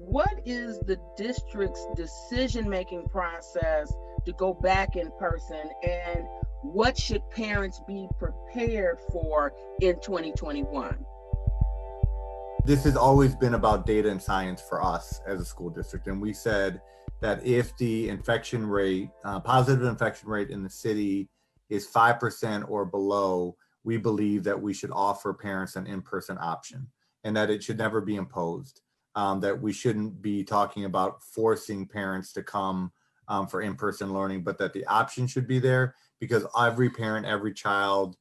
what is the district's decision-making process to go back in person, and what should parents be prepared for in 2021? This has always been about data and science for us as a school district. And we said that if the infection rate, positive infection rate in the city is 5% or below, we believe that we should offer parents an in-person option and that it should never be imposed. That we shouldn't be talking about forcing parents to come for in-person learning, but that the option should be there because every parent, every child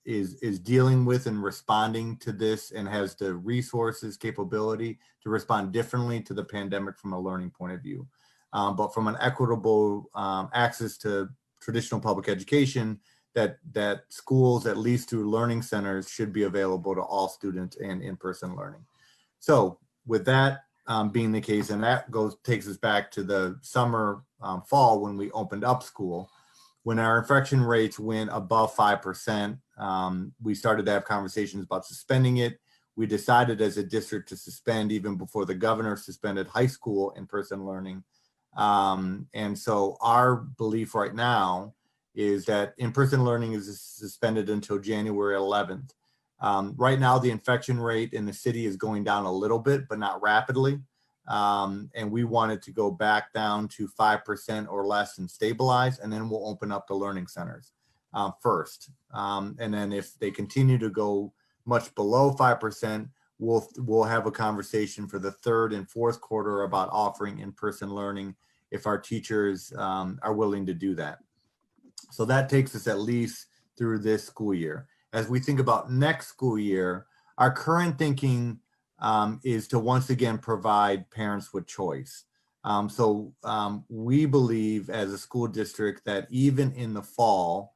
is dealing with and responding to this and has the resources, capability to respond differently to the pandemic from a learning point of view. But from an equitable access to traditional public education, that schools, at least through learning centers, should be available to all students and in-person learning. So with that being the case, and that takes us back to the summer, fall, when we opened up school, when our infection rates went above 5%, we started to have conversations about suspending it. We decided as a district to suspend even before the governor suspended high school in-person learning. And so our belief right now is that in-person learning is suspended until January 11th. Right now, the infection rate in the city is going down a little bit, but not rapidly. And we wanted to go back down to 5% or less and stabilize, and then we'll open up the learning centers first. And then if they continue to go much below 5%, we'll have a conversation for the third and fourth quarter about offering in-person learning if our teachers are willing to do that. So that takes us at least through this school year. As we think about next school year, our current thinking is to once again provide parents with choice. So we believe as a school district that even in the fall,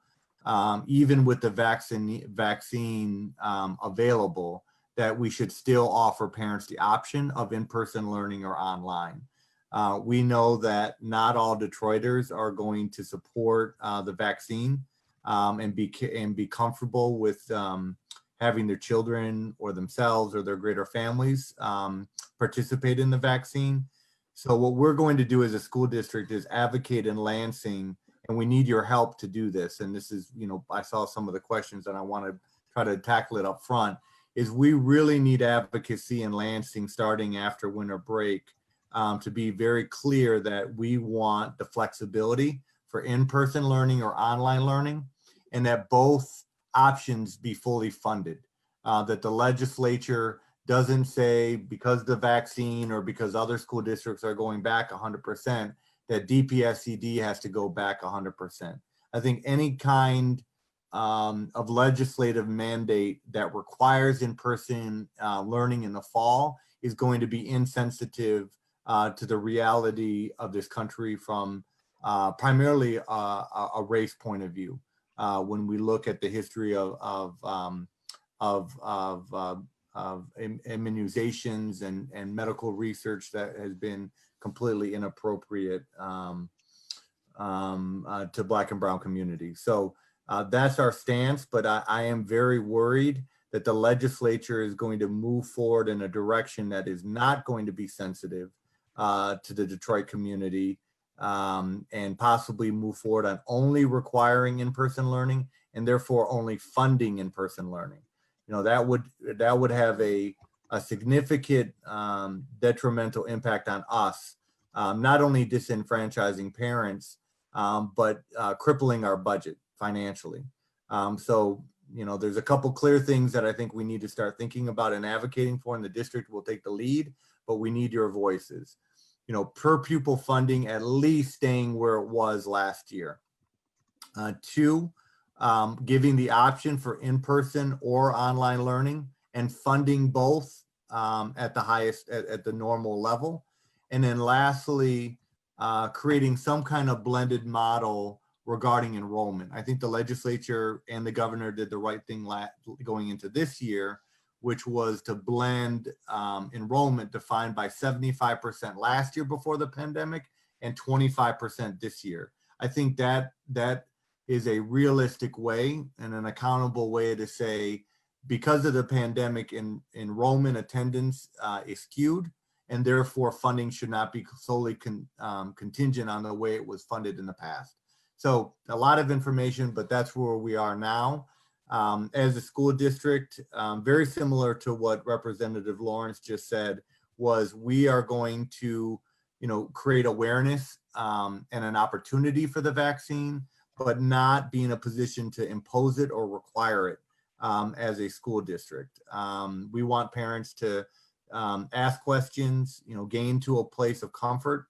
even with the vaccine available, that we should still offer parents the option of in-person learning or online. We know that not all Detroiters are going to support the vaccine and be comfortable with having their children or themselves or their greater families participate in the vaccine. So what we're going to do as a school district is advocate in Lansing, and we need your help to do this. And this is, I saw some of the questions and I want to try to tackle it up front, is we really need advocacy in Lansing starting after winter break to be very clear that we want the flexibility for in-person learning or online learning, and that both options be fully funded, that the legislature doesn't say because the vaccine or because other school districts are going back 100%, that DPSCD has to go back 100%. I think any kind of legislative mandate that requires in-person learning in the fall is going to be insensitive to the reality of this country from primarily a race point of view. When we look at the history of immunizations and medical research that has been completely inappropriate to Black and Brown communities. So that's our stance, but I am very worried that the legislature is going to move forward in a direction that is not going to be sensitive to the Detroit community, and possibly move forward on only requiring in-person learning and therefore only funding in-person learning. That would have a significant detrimental impact on us, not only disenfranchising parents, but crippling our budget financially. So there's a couple clear things that I think we need to start thinking about and advocating for, and the district will take the lead, but we need your voices. Per pupil funding at least staying where it was last year. Two, giving the option for in-person or online learning and funding both at the highest, at the normal level. And then lastly, creating some kind of blended model regarding enrollment. I think the legislature and the governor did the right thing going into this year, which was to blend enrollment defined by 75% last year before the pandemic and 25% this year. I think that is a realistic way and an accountable way to say because of the pandemic, enrollment attendance is skewed, and therefore funding should not be solely contingent on the way it was funded in the past. So a lot of information, but that's where we are now. As a school district, very similar to what Representative Lawrence just said, was we are going to, create awareness and an opportunity for the vaccine, but not be in a position to impose it or require it as a school district. We want parents to ask questions, gain to a place of comfort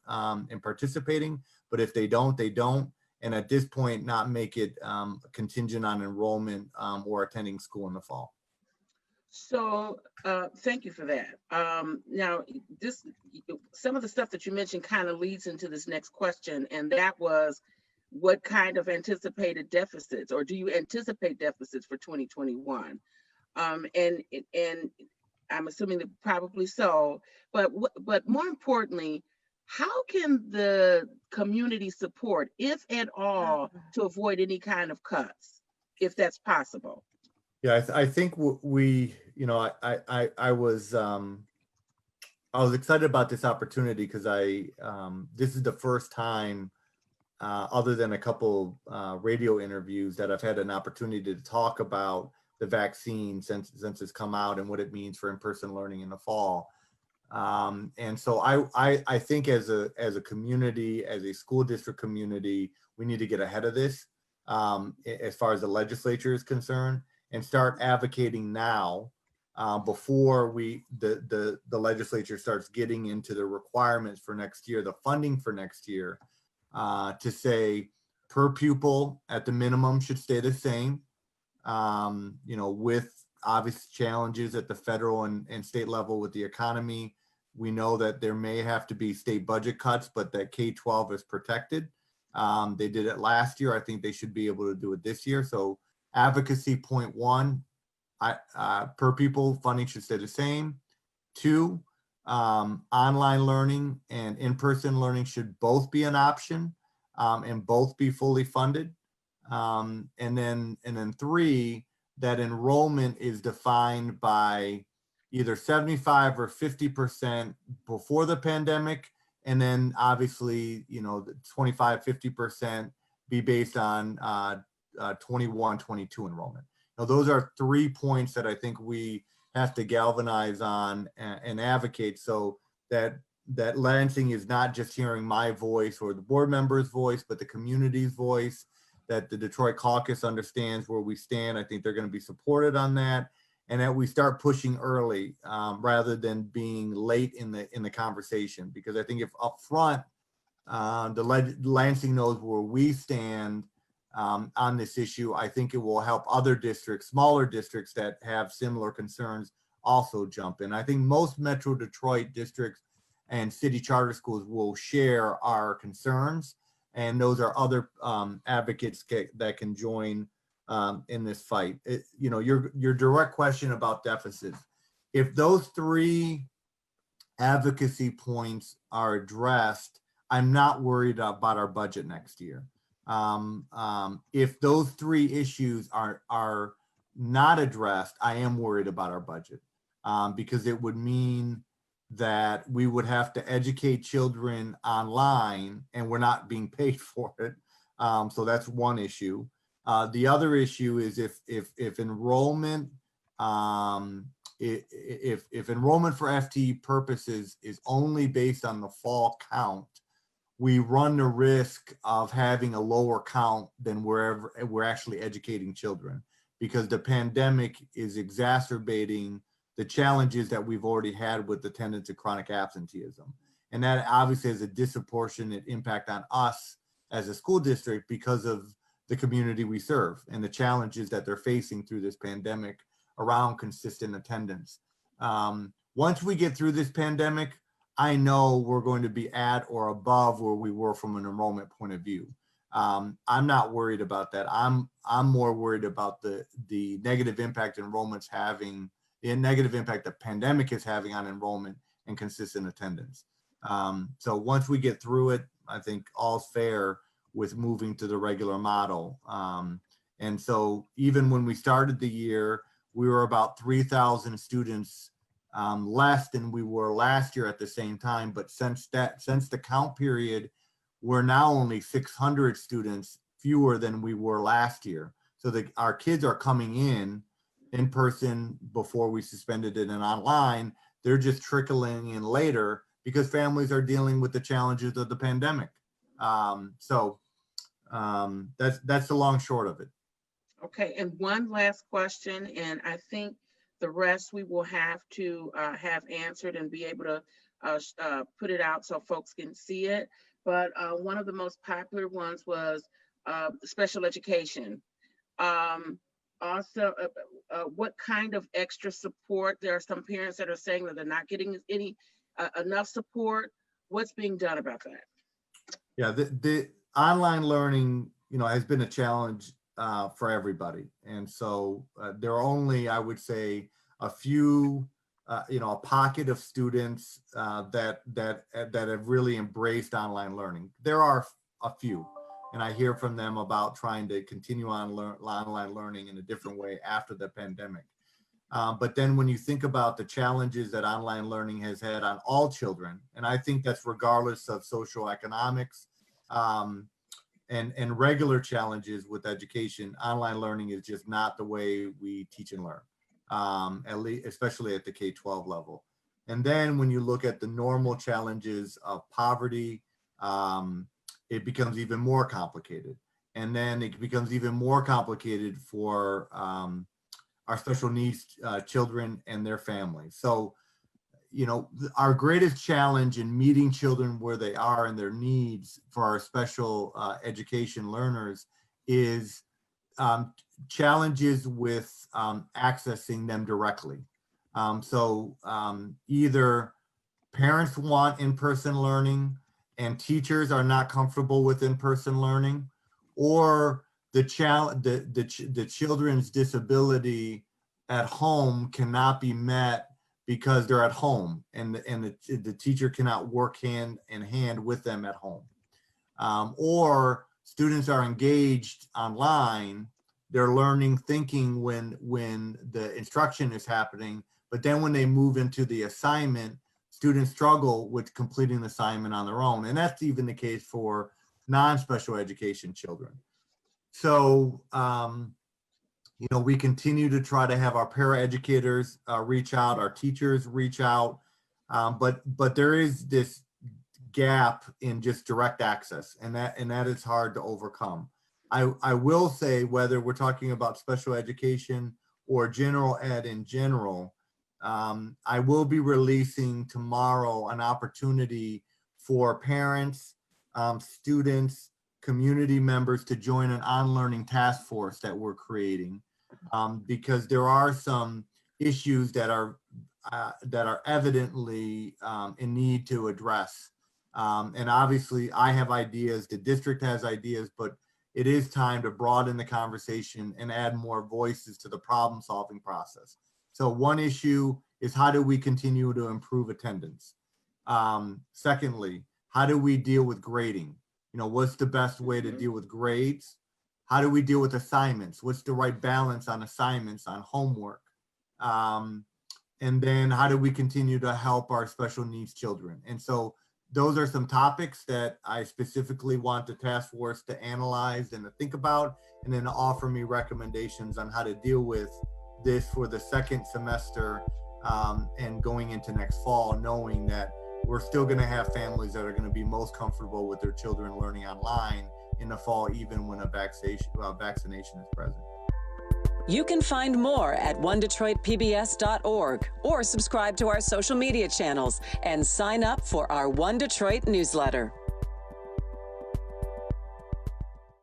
in participating, but if they don't, they don't. And at this point, not make it contingent on enrollment or attending school in the fall. So thank you for that. Now, some of the stuff that you mentioned kind of leads into this next question, and that was, what kind of anticipated deficits, or do you anticipate deficits for 2021? And I'm assuming that probably so, but more importantly, how can the community support, if at all, to avoid any kind of cuts, if that's possible? Yeah, I think we, I was excited about this opportunity because this is the first time, other than a couple radio interviews, that I've had an opportunity to talk about the vaccine since it's come out and what it means for in-person learning in the fall. And so I think as a community, as a school district community, we need to get ahead of this as far as the legislature is concerned, and start advocating now before the legislature starts getting into the requirements for next year, the funding for next year, to say per pupil at the minimum should stay the same, with obvious challenges at the federal and state level with the economy. We know that there may have to be state budget cuts, but that K-12 is protected. They did it last year. I think they should be able to do it this year. So advocacy point one, per pupil funding should stay the same. Two, online learning and in-person learning should both be an option and both be fully funded. And then three, that enrollment is defined by either 75 or 50% before the pandemic, and then obviously, the 25, 50% be based on 21, 22 enrollment. Now, those are 3 points that I think we have to galvanize on and advocate, so that Lansing is not just hearing my voice or the board member's voice, but the community's voice, that the Detroit caucus understands where we stand. I think they're going to be supported on that, and that we start pushing early rather than being late in the conversation. Because I think if up front, Lansing knows where we stand on this issue, I think it will help other districts, smaller districts that have similar concerns, also jump in. I think most Metro Detroit districts and city charter schools will share our concerns, and those are other advocates that can join in this fight. Your direct question about deficits, if those 3 advocacy points are addressed, I'm not worried about our budget next year. If those 3 issues are not addressed, I am worried about our budget, because it would mean that we would have to educate children online, and we're not being paid for it. So that's one issue. The other issue is if enrollment, if enrollment for FTE purposes is only based on the fall count, we run the risk of having a lower count than wherever we're actually educating children, because the pandemic is exacerbating the challenges that we've already had with attendance and chronic absenteeism. And that obviously has a disproportionate impact on us as a school district because of the community we serve and the challenges that they're facing through this pandemic around consistent attendance. Once we get through this pandemic, I know we're going to be at or above where we were from an enrollment point of view. I'm not worried about that. I'm more worried about the negative impact enrollment's having, the negative impact the pandemic is having on enrollment and consistent attendance. So once we get through it, I think all's fair with moving to the regular model. And so even when we started the year, we were about 3,000 students less than we were last year at the same time. But since the count period, we're now only 600 students fewer than we were last year. So our kids are coming in person before we suspended it and online. They're just trickling in later because families are dealing with the challenges of the pandemic. So that's the long short of it. Okay, and one last question, and I think the rest we will have to have answered and be able to put it out so folks can see it. But one of the most popular ones was special education. Also, what kind of extra support? There are some parents that are saying that they're not getting enough support. What's being done about that? Yeah, the online learning, has been a challenge for everybody. And so there are only, I would say, a few, a pocket of students that have really embraced online learning. There are a few, and I hear from them about trying to continue online learning in a different way after the pandemic. But then when you think about the challenges that online learning has had on all children, and I think that's regardless of socioeconomics and regular challenges with education, online learning is just not the way we teach and learn, at least, especially at the K-12 level. And then when you look at the normal challenges of poverty, it becomes even more complicated. And then it becomes even more complicated for our special needs children and their families. So, our greatest challenge in meeting children where they are and their needs for our special education learners is challenges with accessing them directly. Either parents want in-person learning and teachers are not comfortable with in-person learning, or the children's disability at home cannot be met because they're at home and the teacher cannot work hand in hand with them at home. Or students are engaged online, they're learning, thinking when the instruction is happening, but then when they move into the assignment, students struggle with completing the assignment on their own. And that's even the case for non-special education children. So, we continue to try to have our paraeducators reach out, our teachers reach out, but there is this gap in just direct access, and that is hard to overcome. I will say, whether we're talking about special education or general ed in general, I will be releasing tomorrow an opportunity for parents, students, community members to join an on-learning task force that we're creating, because there are some issues that are evidently in need to address. And obviously I have ideas, the district has ideas, but it is time to broaden the conversation and add more voices to the problem-solving process. So one issue is, how do we continue to improve attendance? Secondly, how do we deal with grading? What's the best way to deal with grades? How do we deal with assignments? What's the right balance on assignments, on homework? And then how do we continue to help our special needs children? And so those are some topics that I specifically want the task force to analyze and to think about, and then to offer me recommendations on how to deal with this for the second semester and going into next fall, knowing that we're still going to have families that are going to be most comfortable with their children learning online in the fall, even when a vaccination is present. You can find more at onedetroitpbs.org or subscribe to our social media channels and sign up for our One Detroit newsletter.